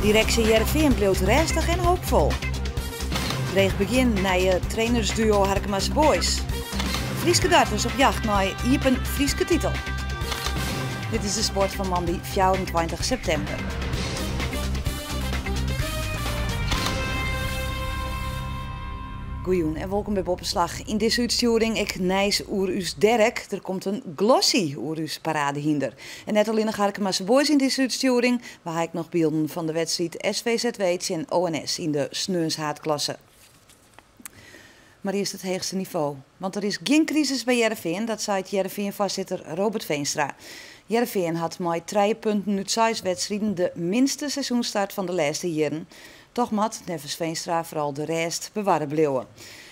Directie Heerenveen bleef rustig en hoopvol. Dreig begin naar je trainersduo Harkema's Boys. Frieske darters op jacht naar iepen Frieske titel. Dit is de sport van maandag 24 september. Goeien en welkom bij Boppenslag. In deze uitsturing ik nijs oer uws derk. Er komt een glossy oer uws paradehinder. En net alleen nog Harkema's Boys in deze uitsturing, waar ik nog beelden van de wedstrijd SVZW en ONS in de sneunshaatklasse. Maar eerst het hoogste niveau. Want er is geen crisis bij Heerenveen, dat zei Heerenveen-voorzitter Robert Veenstra. Heerenveen had met 3 punten uit 6 wedstrijden de minste seizoenstart van de laatste jaren. Toch moet nevens Veenstra vooral de rest bewaren blijven.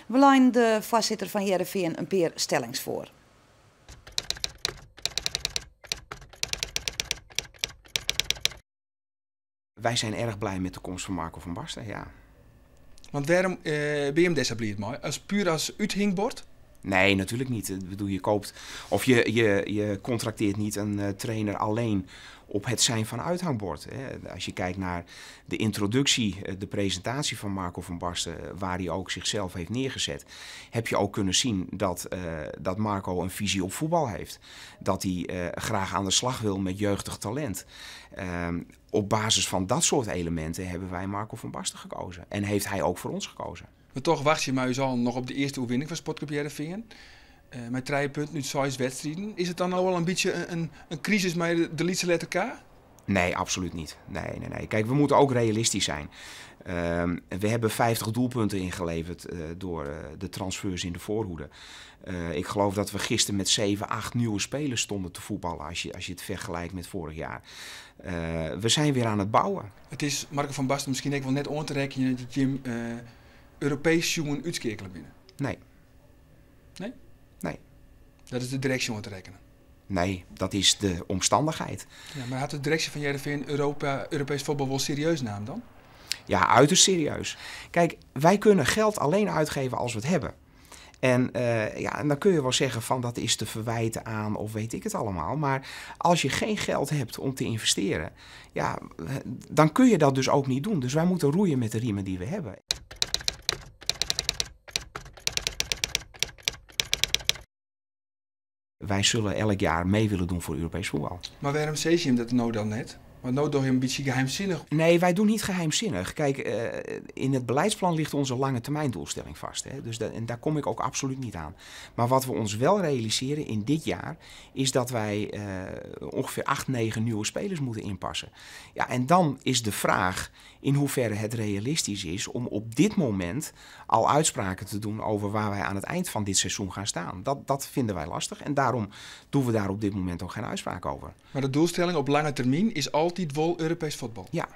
We lijnen de voorzitter van Heerenveen een paar stellings voor. Wij zijn erg blij met de komst van Marco van Basten, ja. Want waarom ben je hem desableerd mooi? Puur als uithingbord? Nee, natuurlijk niet. Ik bedoel, je koopt of je contracteert niet een trainer alleen op het zijn van uithangbord. Hè. Als je kijkt naar de introductie, de presentatie van Marco van Basten, waar hij ook zichzelf heeft neergezet, heb je ook kunnen zien dat Marco een visie op voetbal heeft. Dat hij graag aan de slag wil met jeugdig talent. Op basis van dat soort elementen hebben wij Marco van Basten gekozen. En heeft hij ook voor ons gekozen. Maar toch wacht je maar al nog op de eerste overwinning van Sportclub Heerenveen. Met 3 punten nu 6 wedstrijden. Is het dan al wel een beetje een crisis met de lietse letter K? Nee, absoluut niet. Nee. Kijk, we moeten ook realistisch zijn. We hebben 50 doelpunten ingeleverd door de transfers in de voorhoede. Ik geloof dat we gisteren met 7, 8 nieuwe spelers stonden te voetballen als je het vergelijkt met vorig jaar. We zijn weer aan het bouwen. Het is Marco van Basten misschien ook wel net on te rekenen dat je Europees jongen uitskekelen binnen. Nee. Nee? Nee. Dat is de directie om te rekenen. Nee, dat is de omstandigheid. Ja, maar had de directie van Heerenveen Europees voetbal wel serieus naam dan? Ja, uiterst serieus. Kijk, wij kunnen geld alleen uitgeven als we het hebben. En dan kun je wel zeggen van dat is te verwijten aan of weet ik het allemaal. Maar als je geen geld hebt om te investeren, ja, dan kun je dat dus ook niet doen. Dus wij moeten roeien met de riemen die we hebben. Wij zullen elk jaar mee willen doen voor Europees voetbal. Maar waarom zei je hem dat nou dan net? Maar nou toch een beetje geheimzinnig? Nee, wij doen niet geheimzinnig. Kijk, in het beleidsplan ligt onze lange termijn doelstelling vast. Hè? Dus en daar kom ik ook absoluut niet aan. Maar wat we ons wel realiseren in dit jaar, is dat wij ongeveer 8, 9 nieuwe spelers moeten inpassen. Ja, en dan is de vraag in hoeverre het realistisch is om op dit moment al uitspraken te doen over waar wij aan het eind van dit seizoen gaan staan. Dat vinden wij lastig en daarom doen we daar op dit moment ook geen uitspraak over. Maar de doelstelling op lange termijn is altijd wel Europees voetbal? Ja.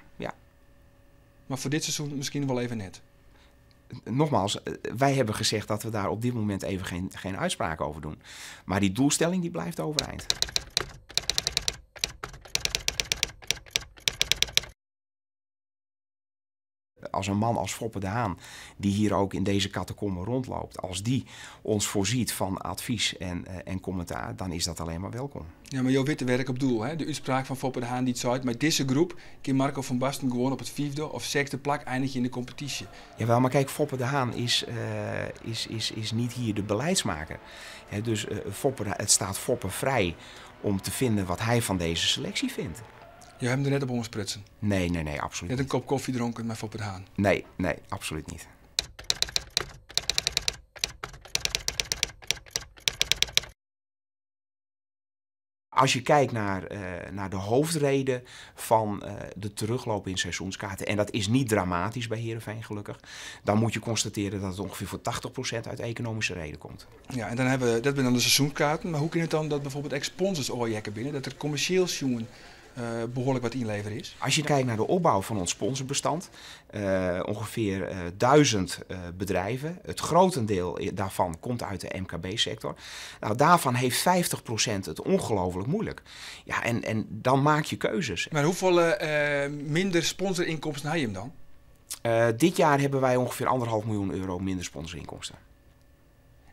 Maar voor dit seizoen misschien wel even net? Nogmaals, wij hebben gezegd dat we daar op dit moment even geen uitspraak over doen. Maar die doelstelling die blijft overeind. Als een man als Foppe de Haan, die hier ook in deze catacomben rondloopt, als die ons voorziet van advies en commentaar, dan is dat alleen maar welkom. Ja, maar jouw witte werk op doel, hè? De uitspraak van Foppe de Haan die het zei, met deze groep kan Marco van Basten gewoon op het 5e of 6e plak eindigen in de competitie. Jawel, maar kijk, Foppe de Haan is niet hier de beleidsmaker. Dus het staat Foppe vrij om te vinden wat hij van deze selectie vindt. Je hebt hem er net op omsprutsen? Nee, absoluut niet. Net een kop koffie dronken met Foppe de Haan? Nee, absoluut niet. Als je kijkt naar de hoofdreden van de terugloop in seizoenskaarten, en dat is niet dramatisch bij Heerenveen gelukkig, dan moet je constateren dat het ongeveer voor 80% uit economische reden komt. Ja, en dan hebben we, dat zijn dan de seizoenskaarten, maar hoe kan het dan dat bijvoorbeeld ex-sponsors oorjekken binnen, dat er commercieel jongen behoorlijk wat inlever is? Als je kijkt naar de opbouw van ons sponsorbestand, ongeveer 1000 bedrijven. Het grotendeel daarvan komt uit de MKB-sector. Nou, daarvan heeft 50% het ongelooflijk moeilijk. Ja, en dan maak je keuzes. Maar hoeveel minder sponsorinkomsten heb je hem dan? Dit jaar hebben wij ongeveer 1,5 miljoen euro minder sponsorinkomsten.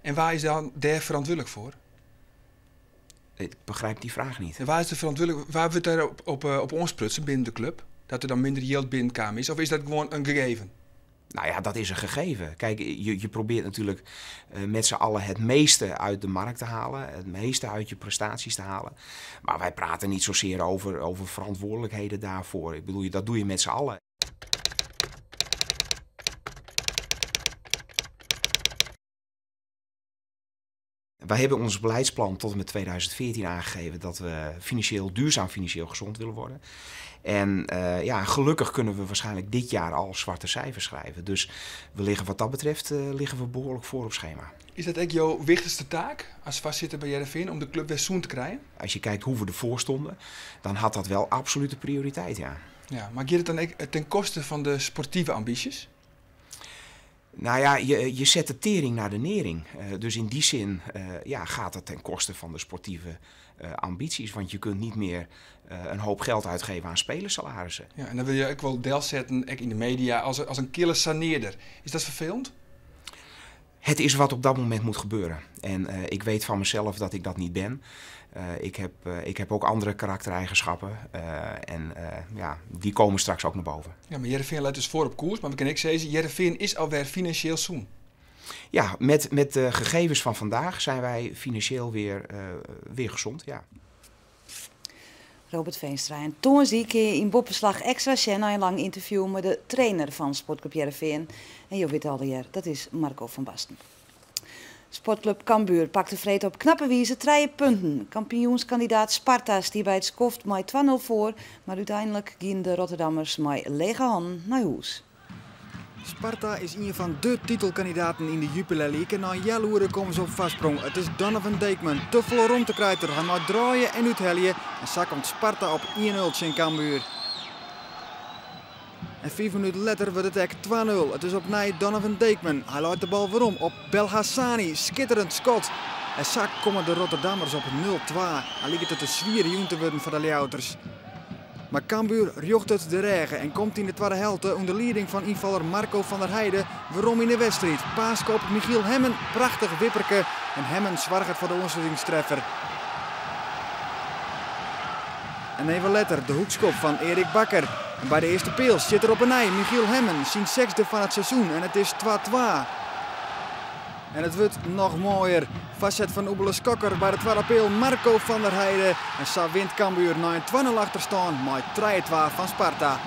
En waar is dan daar verantwoordelijk voor? Ik begrijp die vraag niet. En waar is de verantwoordelijk? Waar we het daar op ons prutsen binnen de club? dat er dan minder yield binnenkwam is? Of is dat gewoon een gegeven? Nou ja, dat is een gegeven. Kijk, je probeert natuurlijk met z'n allen het meeste uit de markt te halen. Het meeste uit je prestaties te halen. Maar wij praten niet zozeer over verantwoordelijkheden daarvoor. Ik bedoel, dat doe je met z'n allen. Wij hebben ons beleidsplan tot en met 2014 aangegeven dat we duurzaam financieel gezond willen worden. En gelukkig kunnen we waarschijnlijk dit jaar al zwarte cijfers schrijven. Dus we liggen wat dat betreft behoorlijk voor op schema. Is dat echt jouw wichtigste taak als vastzitter bij Heerenveen om de club weer zoen te krijgen? Als je kijkt hoe we ervoor stonden, dan had dat wel absolute prioriteit, ja. Ja, maar gaat het dan echt ten koste van de sportieve ambities? Nou ja, je zet de tering naar de nering. Dus in die zin gaat het ten koste van de sportieve ambities. Want je kunt niet meer een hoop geld uitgeven aan spelersalarissen. Ja, en dan wil je ook wel deel zetten in de media als een kille saneerder. Is dat vervelend? Het is wat op dat moment moet gebeuren. En ik weet van mezelf dat ik dat niet ben. Ik heb ook andere karaktereigenschappen. Die komen straks ook naar boven. Ja, maar Heerenveen leidt dus voor op koers. Maar we kunnen ook zeggen, Heerenveen is alweer financieel zoen. Ja, met de gegevens van vandaag zijn wij financieel weer gezond, ja. Robert Veenstra. En toen zie ik in Boppenslag extra zien een lang interview met de trainer van Sportclub Heerenveen. En je weet alweer, dat is Marco van Basten. Sportclub Cambuur pakte vreed op knappe wijze 3 punten. Kampioenskandidaat Sparta stiet bij het skoft met 2-0 voor, maar uiteindelijk gingen de Rotterdammers met lege handen naar huis. Sparta is een van de titelkandidaten in de Jupiler League en na jaloeren komen ze op vastsprong. Het is Donovan Deekman, te vol rond te kruiter. Hij mag draaien en uitheljen en zo komt Sparta op 1-0 in Cambuur. En 5 minuten later wordt het echt 2-0. Het is opnieuw Donovan Deekman. Hij laat de bal weer op Belhassani. Schitterend schot. En zo komen de Rotterdammers op 0-2. Hij lijkt het een zwier joen te worden voor de Ljouters. Maar Cambuur rjocht het de regen en komt in de tweede helft onder leiding van invaller Marco van der Heijden waarom in de wedstrijd. Paaskop Michiel Hemmen, prachtig wipperke en Hemmen zwargert voor de ontsluitingstreffer. En even later de hoekschop van Erik Bakker. En bij de eerste peel zit er op een ei Michiel Hemmen, zijn 6e van het seizoen en het is 2-2. En het wordt nog mooier. Vastzet van Oebele Skokker bij de tweede peel Marco van der Heijden. En zo wint Cambuur na een 2-0 achterstand met 3-2 van Sparta.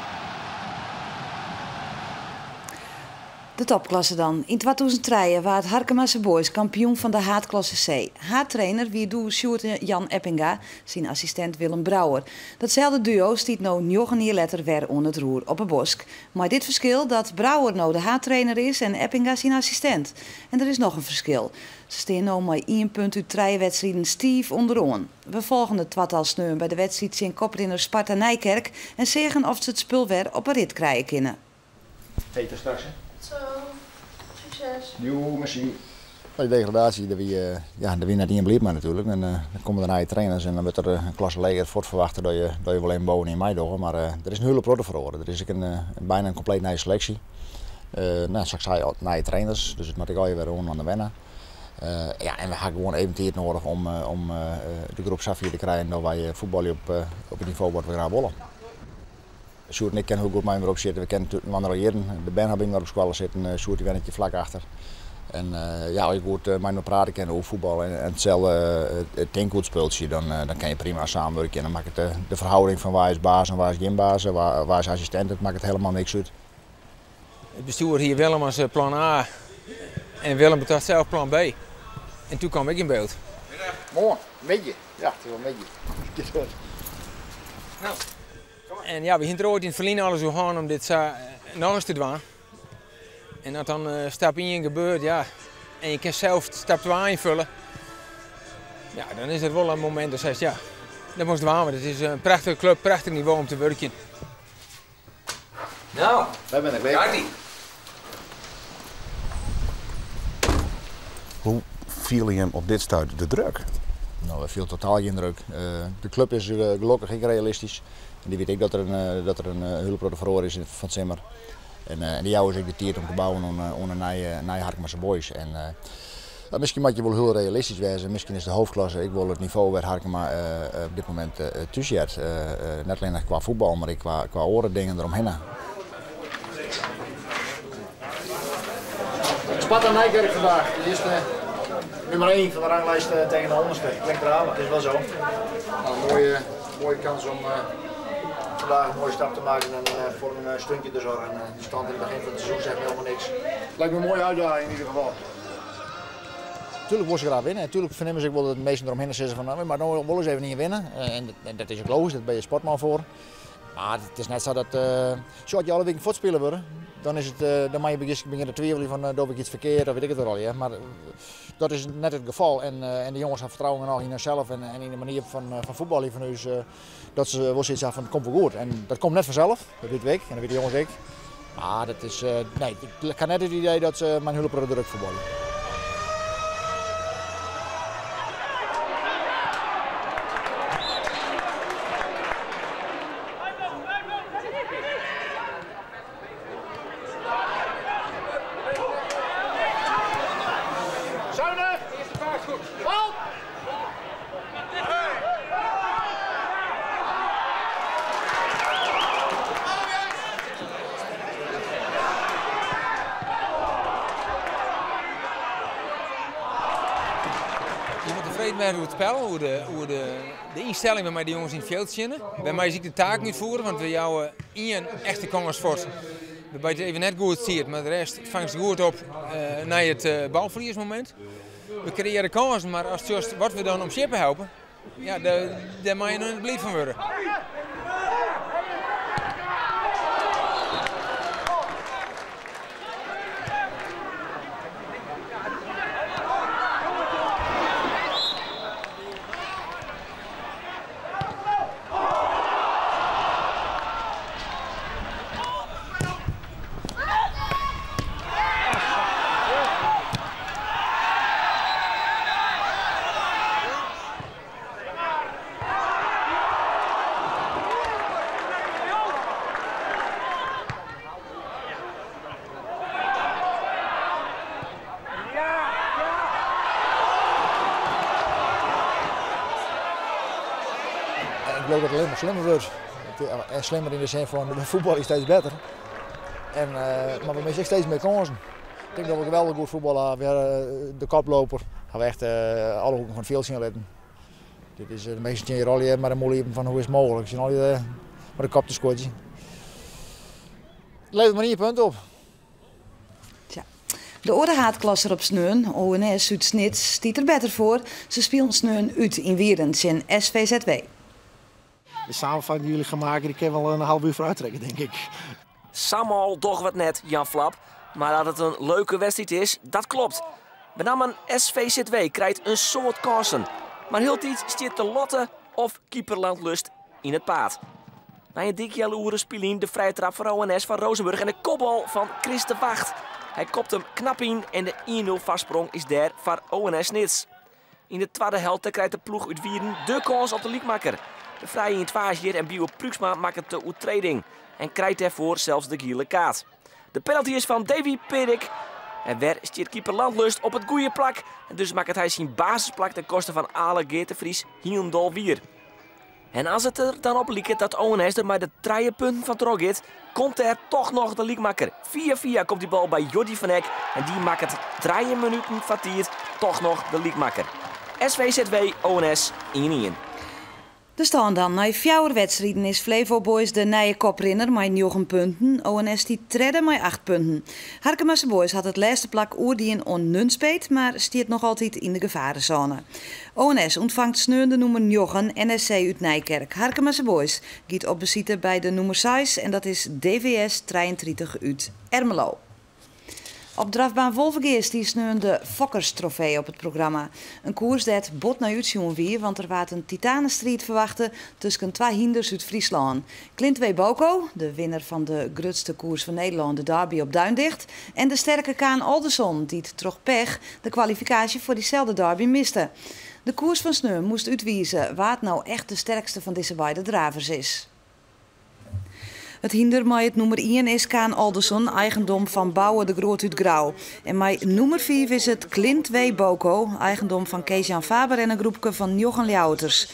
De topklasse dan. In 2003 was het Harkemasse Boys kampioen van de haatklasse C. Haattrainer wie doe Sjoerd Jan Eppinga, zijn assistent Willem Brouwer. Datzelfde duo stiet nou 9 jaar later weer onder het roer op een bosk. Maar dit verschil dat Brouwer nou de haattrainer is en Eppinga zijn assistent. En er is nog een verschil. Ze staan nou met 1 punt uit 3 wedstrijden stief onderaan. We volgen het tweetal sneun bij de wedstrijd in koprenner Sparta Nijkerk en zeggen of ze het spul weer op een rit krijgen kunnen. Peter straks, hè? Zo, succes. Jo, merci. Bij de degradatie, daar wie net in blijft maar natuurlijk. En dan komen er nieuwe trainers en dan wordt er een klasse leger voortverwachten dat je wel in boven in mei doet. Maar er is een hele protte verloren. Er is bijna een compleet nieuwe selectie. Straks zei je nieuwe trainers, dus het moet ik al weer gewoon aan de wennen. En we hebben gewoon even tijd nodig om de groep Safir te krijgen dat wij voetballen op het niveau wat we graag willen. Sjoerd en ik kennen hoe goed mij erop zitten. We kennen natuurlijk al jaren. De Ben hebben we op school zitten. Sjoerd die wennetje vlak achter. En als je goed mij praten kennen over voetbal en hetzelfde teamgoed speelt, dan kan je prima samenwerken. En dan maakt het de verhouding van waar is baas en waar is geen baas, waar is assistent, het maakt het helemaal niks uit. Het bestuur hier Willem als plan A en Willem betaalt zelf plan B. En toen kwam ik in beeld. Mooi, een beetje. Ja, het is wel een beetje. Nou. En ja, we gingen er ooit in het verliezen alles zo gaan om dit nog eens te doen. En dat dan stap 1 gebeurt, ja, en je kan zelf stap 2 invullen. Ja, dan is het wel een moment dat je zegt, ja, dat moest doen. Het is een prachtige club, prachtig niveau om te werken. Nou, daar ben ik weer. Kijk-ie. Hoe viel je hem op dit stuit de druk? Nou, we viel totaal geen druk. De club is gelukkig niet realistisch. En die weet ik dat er een hulpproduct verloren is van het Zimmer. En die jou is ook de tijd om te bouwen aan een nieuwe Harkemasse Boys. En Misschien moet je wel heel realistisch zijn. Misschien is de hoofdklasse, ik wil het niveau waar Harkema op dit moment tussen zit. Niet alleen qua voetbal, maar ook qua andere dingen eromheen. Sparta Nijkerk vandaag. De eerste nummer 1 van de ranglijst tegen de 100ste. Klinkt raar, maar het is wel zo. Een mooie kans om vandaag een mooie stap te maken en voor een stuntje te zorgen. De stand in het begin van het seizoen zegt helemaal niks. Lijkt me een mooie uitdaging in ieder geval. Natuurlijk wil ze graag winnen. Natuurlijk vernemen ze wel dat de meesten eromheen zeggen van maar nou willen ze even niet winnen. En dat is ook logisch, daar ben je sportman voor. Maar het is net zo dat zoals je alle weken voortspelen worden, dan is het dan mag je beginnen te twijfelen van doe ik iets verkeerd of weet ik het wel. Ja. Maar dat is net het geval en de jongens hebben vertrouwen genoeg in zichzelf en in de manier van voetballen van ons dat ze wel zoiets van het komt wel goed. En dat komt net vanzelf, dat weet ik en dat weet de jongens ook. Maar dat is, nee, ik heb net het idee dat ze mijn hulp er druk voetballen. Hoe het spel, hoe de instelling waarmee de jongens in het veld zitten. Bij mij zie ik de taak niet voeren, want we jouwen één echte kans voor. Waarbij het even net goed ziet, maar de rest vangt ze goed op naar het balverliersmoment. We creëren kansen, maar als het wat we dan om schippen helpen, ja, daar mag je nog niet blij van worden. Ik geloof dat het alleen maar slimmer wordt. En slimmer in de zin van de voetbal is steeds beter. Maar we missen steeds meer kansen. Ik denk dat we geweldig goed voetballen. We hebben de koploper. Gaan we echt alle hoeken van het veld zien letten. Dit is de meeste in je rol, maar dan moet je van hoe is het mogelijk. Je ziet met de kop te scoren. Levert maar 9 punten op. De Oordehaatklasse op Sneun, ONS uit Snits, stiet er beter voor. Ze spelen Sneun uit in Wierens in SVZW. De samenvatting die jullie gaan maken, die kan wel een half uur vooruit trekken, denk ik. Samal toch wat net, Jan Flap. Maar dat het een leuke wedstrijd is, dat klopt. Met name SVZW krijgt een soort kansen. Maar heel iets stiert de Lotte of keeperlandlust in het paad. Na een dik jaloere spelien de vrije trap van ONS van Rozenburg en de kopbal van Chris de Wacht. Hij kopt hem knap in en de 1-0 vastsprong is daar voor ONS Snits. In de tweede helft krijgt de ploeg uit Wieren de kans op de liekmakker. De vrije invageer en Bio Pruksma maakt het de overtreding en krijgt daarvoor zelfs de gele kaart. De penalty is van Davy Perik. En weer stiert keeper Landlust op het goede plak. En dus maakt hij zijn basisplak ten koste van Ale Geertevries Hiendal Wier. En als het er dan op liekt dat ONS er maar de 3 punten van terug komt er toch nog de liekmakker. 4-4 komt die bal bij Jordi van Eck. En die maakt het 3 minuten vertierd toch nog de liekmakker. SVZW ONS 1-1. Er staan dan na 4 wedstrijden is Flevo Boys de nieuwe koprinner met 9 punten. ONS die tredde met 8 punten. Harkemasse Boys had het laatste plak oordien on Nunspeet, maar stiert nog altijd in de gevarenzone. ONS ontvangt sneu de nummer 9 NSC uit Nijkerk. Harkemasse Boys giet op bezieten bij de nummer 6 en dat is DVS 33 uit Ermelo. Op drafbaan Wolvergeest die sneu de Fokkers trofee op het programma. Een koers dat bot naar uitzien wie, want er waart een titanenstrijd verwachten tussen 2 hinders uit Friesland. Clint W. Boko, de winnaar van de grootste koers van Nederland, de derby op Duindicht. En de sterke Kaan Alderson, die het troch pech de kwalificatie voor diezelfde derby miste. De koers van sneu moest uitwijzen waar het nou echt de sterkste van deze beide dravers is. Het hinder met het nummer 1 is Kaan Alderson, eigendom van Bouwen de Groot uit Grauw. En met nummer 5 is het Clint W. Boko, eigendom van Kees-Jan Faber en een groepje van Jochen Ljouters.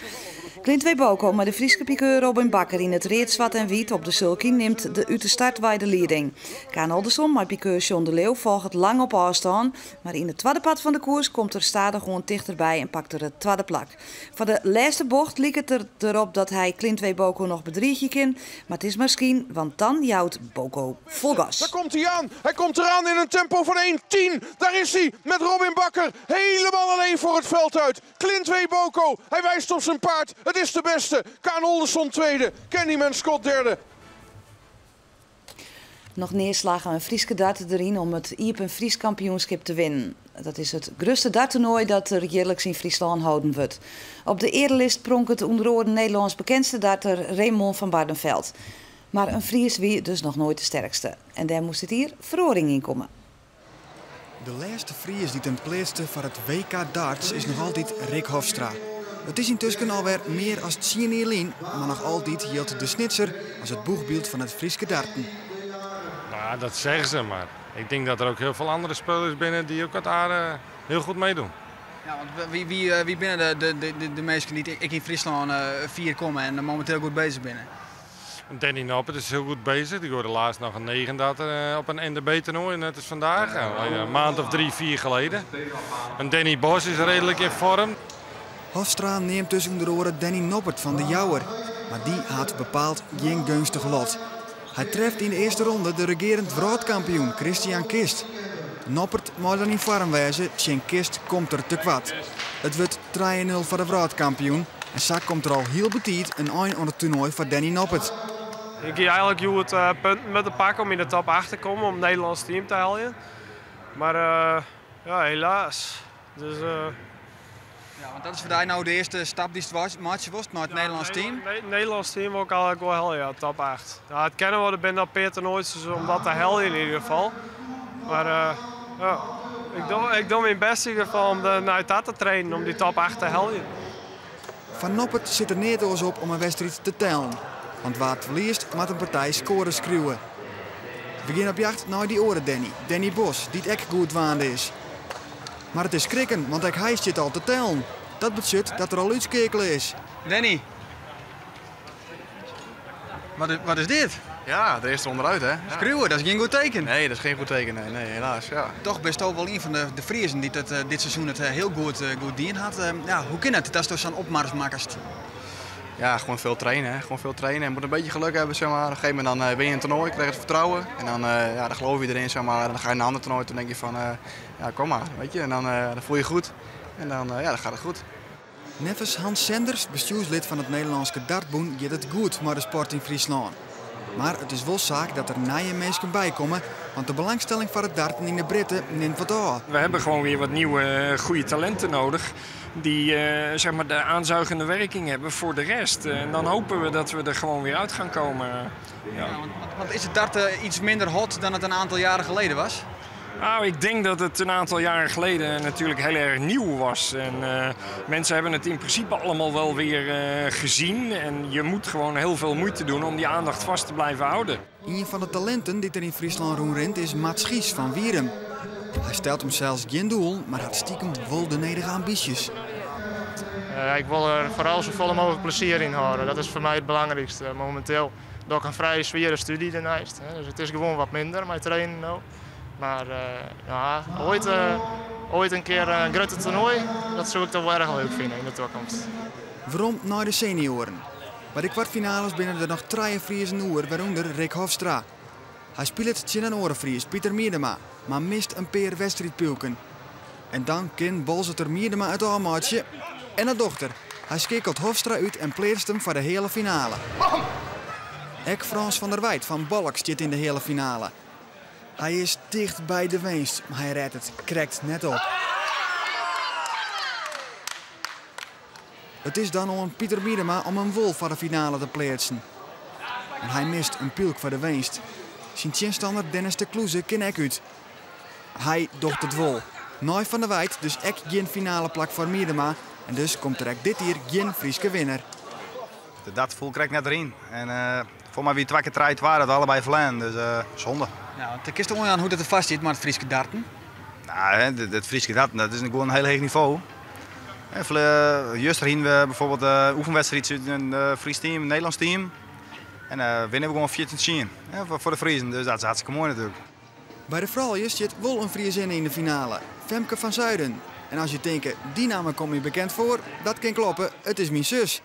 Clint W. Boko, maar de Frieske piqueur Robin Bakker in het reed, zwart en wit op de sulky neemt de uit de start de leiding. Kaan Alderson met piqueur John de Leeuw volgt het lang op afstand, maar in het tweede pad van de koers komt er stadig gewoon dichterbij en pakt er het tweede plak. Voor de laatste bocht liep het erop dat hij Clint W. Boko nog bedriegen kan, maar het is misschien, want dan jouwt Boko vol gas. Daar komt hij aan. Hij komt eraan in een tempo van 1:10. Daar is hij met Robin Bakker. Helemaal alleen voor het veld uit. Clint W. Boko. Hij wijst op zijn paard. Het is de beste. Kaan Alderson tweede. Candyman Scott derde. Nog neerslagen een Frieske darten erin om het Iepen Fries kampioenschap te winnen. Dat is het grootste darttoernooi dat er jaarlijks in Friesland houden wordt. Op de erelist pronk het onder andere Nederlands bekendste darter Raymond van Bardenveld. Maar een Fries wie dus nog nooit de sterkste. En daar moest het hier verhoring in komen. De laatste Fries die ten plaatste voor het WK darts is nog altijd Rick Hofstra. Het is intussen alweer meer als 10 jaar geleden, maar nog altijd hield de snitser als het boegbeeld van het Frieske darten. Nou, dat zeggen ze maar. Ik denk dat er ook heel veel andere spelers binnen die ook daar heel goed meedoen. Ja, want wie binnen de meesten die ik in Friesland 4 komen en momenteel goed bezig binnen? Danny Noppert is heel goed bezig. Die hoorde laatst nog een 9 op een NDB-toernooi, net als vandaag. Een maand of 3, 4 geleden. En Danny Bos is redelijk in vorm. Hofstra neemt dus onder oren Danny Noppert van de Jouwer. Maar die had bepaald geen gunstig lot. Hij treft in de eerste ronde de regerend wereldkampioen Christian Kist. Noppert moet dan in vorm wezen, Tjen Kist komt er te kwad. Het wordt 3-0 voor de wereldkampioen. En zo komt er al heel betiet een eind aan het toernooi voor Danny Noppert. Ik ga eigenlijk het punten met de pak om in de top 8 te komen om het Nederlands team te halen. Maar ja, helaas. Dus, ja, want dat is voor jou nou de eerste stap die het matje was naar het Nederlands team? Het Nederlands team wil ik eigenlijk wel halen, ja, top 8. Ja, het kennen we binnen op Peter nooit dus om dat te halen in ieder geval. Maar ja, ik doe mijn best in ieder geval om naar dat te trainen, om die top 8 te halen. Van Noppert zit er niet eens op om een wedstrijd te tellen. Want waar het verliest, moet een partij scoren schreeuwen. We beginnen op jacht naar die oren Danny Bos, die het echt goed waande is. Maar het is schrikken, want hij zit al te tellen. Dat betekent dat er al uitskekelen is. Danny. Wat is dit? Ja, de eerste onderuit, hè? Schreeuwen, dat is geen goed teken. Nee, dat is geen goed teken, nee helaas. Ja. Toch best ook wel een van de Friezen die dit seizoen het heel goed dien had. Ja, hoe kan het? Dat is toch zo'n opmarsmakers? Ja, gewoon veel trainen. Hè? Gewoon veel trainen. Je moet een beetje geluk hebben, zeg maar. Op een gegeven moment dan win je een toernooi, krijg je het vertrouwen. En dan geloof je erin, zeg maar. En dan ga je naar een ander toernooi, toen denk je van, ja, kom maar, weet je. En dan voel je goed. En dan gaat het goed. Nevens Hans Senders, bestuurslid van het Nederlandse dartboen, gaat het goed met de sport in Friesland. Maar het is wel zaak dat er nieuwe mensen bij komen, want de belangstelling voor het darten in de Britten neemt wat af. We hebben gewoon weer wat nieuwe goede talenten nodig die zeg maar de aanzuigende werking hebben voor de rest. En dan hopen we dat we er gewoon weer uit gaan komen. Ja. Want is het darten iets minder hot dan het een aantal jaren geleden was? Nou, ik denk dat het een aantal jaren geleden natuurlijk heel erg nieuw was. En mensen hebben het in principe allemaal wel weer gezien. En je moet gewoon heel veel moeite doen om die aandacht vast te blijven houden. Een van de talenten die er in Friesland rondrent is Mats Schies van Wierum. Hij stelt hem zelfs geen doel, maar had stiekem wel de nederige ambities. Ik wil er vooral zoveel mogelijk plezier in houden. Dat is voor mij het belangrijkste. Momenteel doe ik een vrij zware studie daarnaast. Dus het is gewoon wat minder, mijn trainen nou. Maar ja, ooit een keer een grote toernooi, dat zou ik toch wel erg leuk vinden in de toekomst. Waarom naar de senioren? Bij de kwartfinales binnen er nog 3 Friesen oer, waaronder Rick Hofstra. Hij speelt tegen een orenfries, Pieter Miedema, maar mist een paar wedstrijdpulken. En dan kan Bolzeter Miedema uit de armaatje en een dochter. Hij schakelt Hofstra uit en plaatst hem voor de hele finale. Ek Frans van der Wijt van Balk zit in de hele finale. Hij is dicht bij de winst, maar hij redt het krekt net op. Het is dan aan Pieter Miedema om een wol voor de finale te plaatsen. En hij mist een pulk voor de winst. Zijn tegenstander Dennis de Kloeze kan ek uit. Hij docht het wol. Nooit van der Wijt, dus ek geen finale plak voor Miedema. En dus komt er dit hier geen Frieske winnaar. Dat voel krijg ik net erin. En Voor mij wie 2 keer 3 waren, dat allebei verlenen, dus zonde. Ja, want ik kist aan hoe dat er vast zit met het Frieske darten. Nou, het Frieske darten, dat is gewoon een heel hoog niveau. Juster heen we bijvoorbeeld een oefenwedstrijd uit een Fries team, een Nederlands team. En winnen we gewoon 14-10 voor de Friesen, dus dat is hartstikke mooi natuurlijk. Bij de vrouwen zit wel een Friesin in de finale, Femke van Zuiden. En als je denkt, die naam komt je bekend voor, dat kan kloppen, het is mijn zus.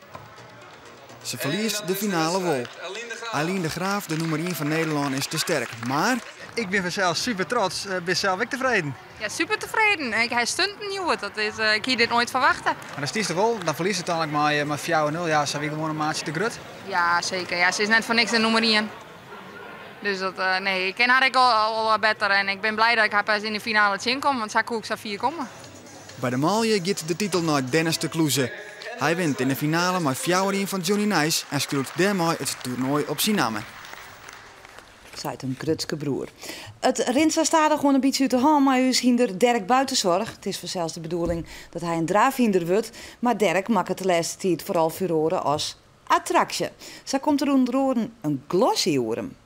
Ze verliest de finale wel. Aline de Graaf, de nummer 1 van Nederland, is te sterk. Maar ik ben vanzelf super trots, ben zelf ook tevreden. Ja, super tevreden. Hij stunt nieuw. Dat is, ik had dit nooit verwachten. Maar dat is toch wel, dan verliest het uiteindelijk maar 4-0. Ja, zou ik gewoon een maatje te grut? Ja, zeker. Ja, ze is net voor niks de nummer 1. Dus dat, nee, ik ken haar al beter en ik ben blij dat ik haar pas in de finale zien kom, want zo kon ik zo 4 komen. Bij de Malje gaat de titel naar Dennis de Kloeze. Hij wint in de finale met 4-1 van Johnny Nijs en schreeuwt daarmee het toernooi op zijn namen. Zei een Krutske broer. Het Rinsa staat er gewoon een beetje uit de hand, maar u is hinder Dirk buitenzorg. Het is vanzelfs de bedoeling dat hij een draafhinder wordt, maar Dirk maakt het de laatste tijd vooral furoren als attractie. Zo komt er onder een glossy over hem.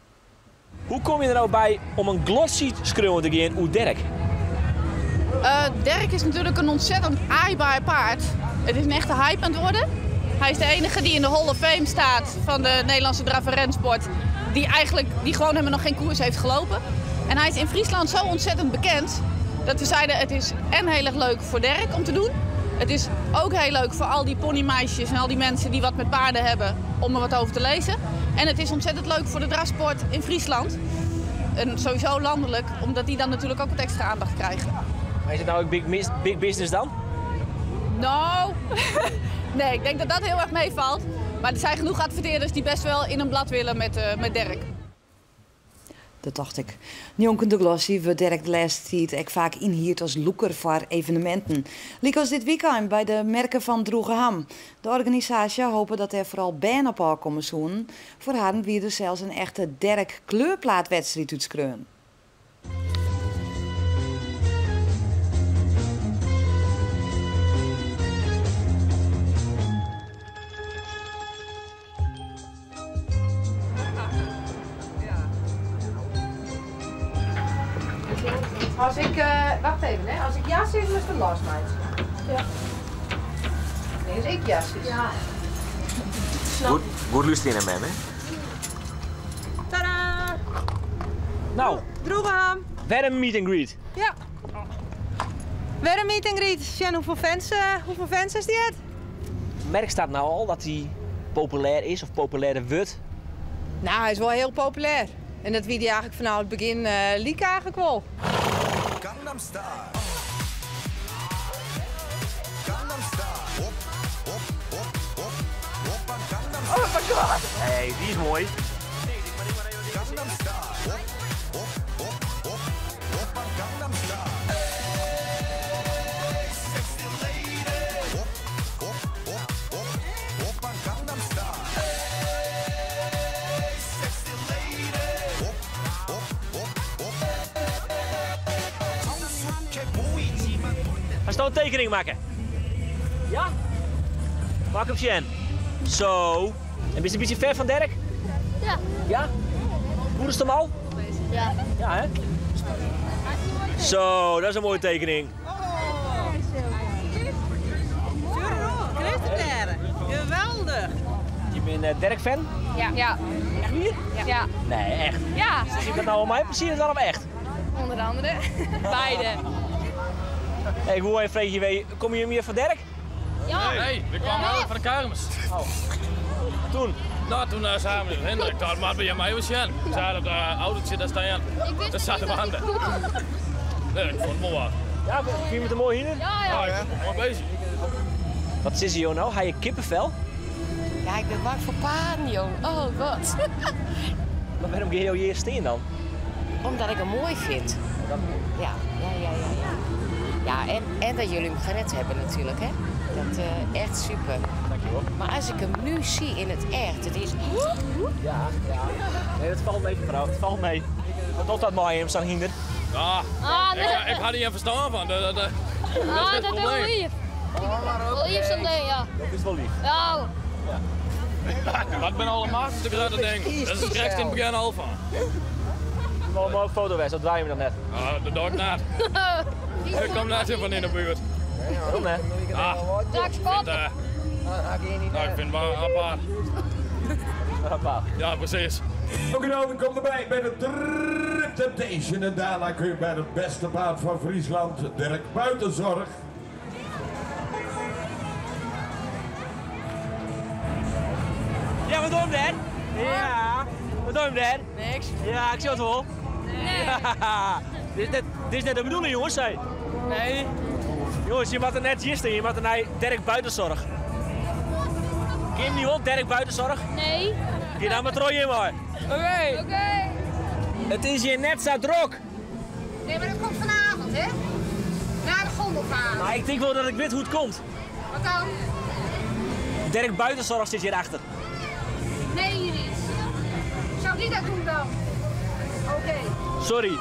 Hoe kom je er nou bij om een glossy schreeuwen te gaan hoe Dirk? Dirk is natuurlijk een ontzettend aaibaar paard. Het is een echte hype aan het worden. Hij is de enige die in de Hall of Fame staat van de Nederlandse draf- en rensport. Die gewoon helemaal nog geen koers heeft gelopen. En hij is in Friesland zo ontzettend bekend dat we zeiden het is en heel erg leuk voor Dirk om te doen. Het is ook heel leuk voor al die ponymeisjes en al die mensen die wat met paarden hebben om er wat over te lezen. En het is ontzettend leuk voor de drafsport in Friesland. En sowieso landelijk, omdat die dan natuurlijk ook wat extra aandacht krijgen. Maar is het nou ook big business dan? Nou, nee, ik denk dat dat heel erg meevalt. Maar er zijn genoeg adverteerders die best wel in een blad willen met Dirk. Dat dacht ik. Jonken de Glossy wordt Dirk de laatste tijd ook vaak inhierd als looker voor evenementen. Liek als dit weekend bij de merken van Droegeham. De organisatie hopen dat er vooral band op haar komen zoen. Voor haar wie er zelfs een echte Dirk kleurplaatwedstrijd uitskreun. Als ik, wacht even hè, als ik ja zeg, is het last night. Ja. Nee, als ik ja zeg. Ja. Goed luisteren naar mij, hè? Tadaa! Nou, Droegeham. weer een meet and greet. Ja. Weer een meet and greet. Sjen, hoeveel fans is die het? Merk staat nou al dat hij populair is of populairder wordt? Nou, hij is wel heel populair. En dat wie die eigenlijk vanaf het begin liek eigenlijk wel. Gangnam Style. Gangnam Style. Oh my god! Hey, die is mooi. Gangnam Style. Gangnam Style. Hey, sexy lady. Gangnam Style. Hey, sexy lady. Ga je een tekening maken? Ja? Maak hem Sjen. Zo. En ben je een beetje ver van Dirk? Ja. Ja? Hoe is het hem al? Ja. Ja, hè? Zo, dat is een mooie tekening. Christen, geweldig. Je bent Dirk-fan? Ja. Ja. Echt hier? Ja. Nee, echt? Ja. Zie je dat nou aan mij? Zie je dat dan op echt? Onder andere. Beide. Hey, hoe vreeg je mee? Kom je meer van Dirk? Ja. Nee, we kwamen uit van de kermis. Oh. Toen? Nou, toen zagen we Hendrik daar, maar bij mij was Jan. We zaten op dat autootje daar staan. Dat zaten we handen. Nee, ik vond het mooi. Ja, vind je het er mooi hier? Ja. Mooi bezig. Wat is hier nou? Ga je kippenvel? Ja, ik ben bang voor paarden, jong. Oh, god. Maar waarom ga je hier staan dan? Omdat ik hem mooi vind. Ja. Ja, en dat jullie hem gered hebben natuurlijk, hè. Dat echt super. Dankjewel. Maar als ik hem nu zie in het echt, het is... Ja. Nee, dat valt mee, mevrouw. Het valt mee. Wat doet dat mooi, hem staan hinder? Ja, ik had er niet verstaan van. Dat is dat is heel lief. Wel lief zo'n ding, ja. Dat is wel lief. Ja. Wat ben allemaal te grote ding. Dat is direct in het begin al van. Een mooie foto wees, dat draaien we dan net. Dat doe ik net. Ik kom net van in de buurt. Waarom hè? Ik vind het wel apart. Ja, precies. Ook dan komt erbij bij de Trip Temptation. En daarna kun je bij het beste paard van Friesland, Dirk Buitenzorg. Ja, wat doe je dan? Ja. Wat doe je dan? Niks. Ja, ik zie het wel. Nee. Ja. Dit is net de bedoeling, jongens. Hè? Nee. Jongens, je mag er net gisteren, je mag er naar Dirk Buitenzorg. Ken je hem niet op, Dirk Buitenzorg? Nee. Die dan met Roy in maar. Oké. Het is hier net zo druk. Nee, maar dat komt vanavond, hè? Na de gondelvaart. Maar ik denk wel dat ik weet hoe het komt. Wat dan? Dirk Buitenzorg zit hierachter. Nee, hier niet. Zou die dat doen dan? Oké. Sorry.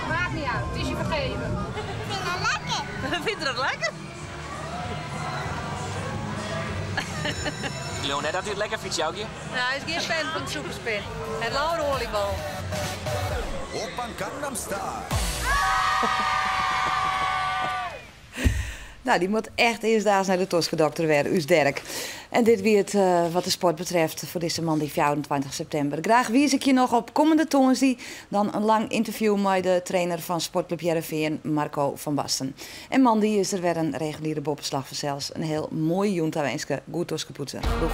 Maakt niet uit, het is je vergeven. Ik vind het lekker. Vind je dat lekker? Ik geloof net dat u het lekker fietst, Joukje. Nou, hij is geen fan van de superspin. Het lauwe volleybal. Oppan Gangnam Style. Nou, die moet echt eerstdaags naar de toskedokter weer, Us Dirk. En dit weer het wat de sport betreft voor deze man die 24 september. Graag wijs ik je nog op komende toonsdag dan een lang interview met de trainer van Sportclub Heerenveen, Marco van Basten. En man die is er weer een reguliere boppenslag voor zelfs. Een heel mooi jonta wenske. Goed toskepoetsen. Doeg.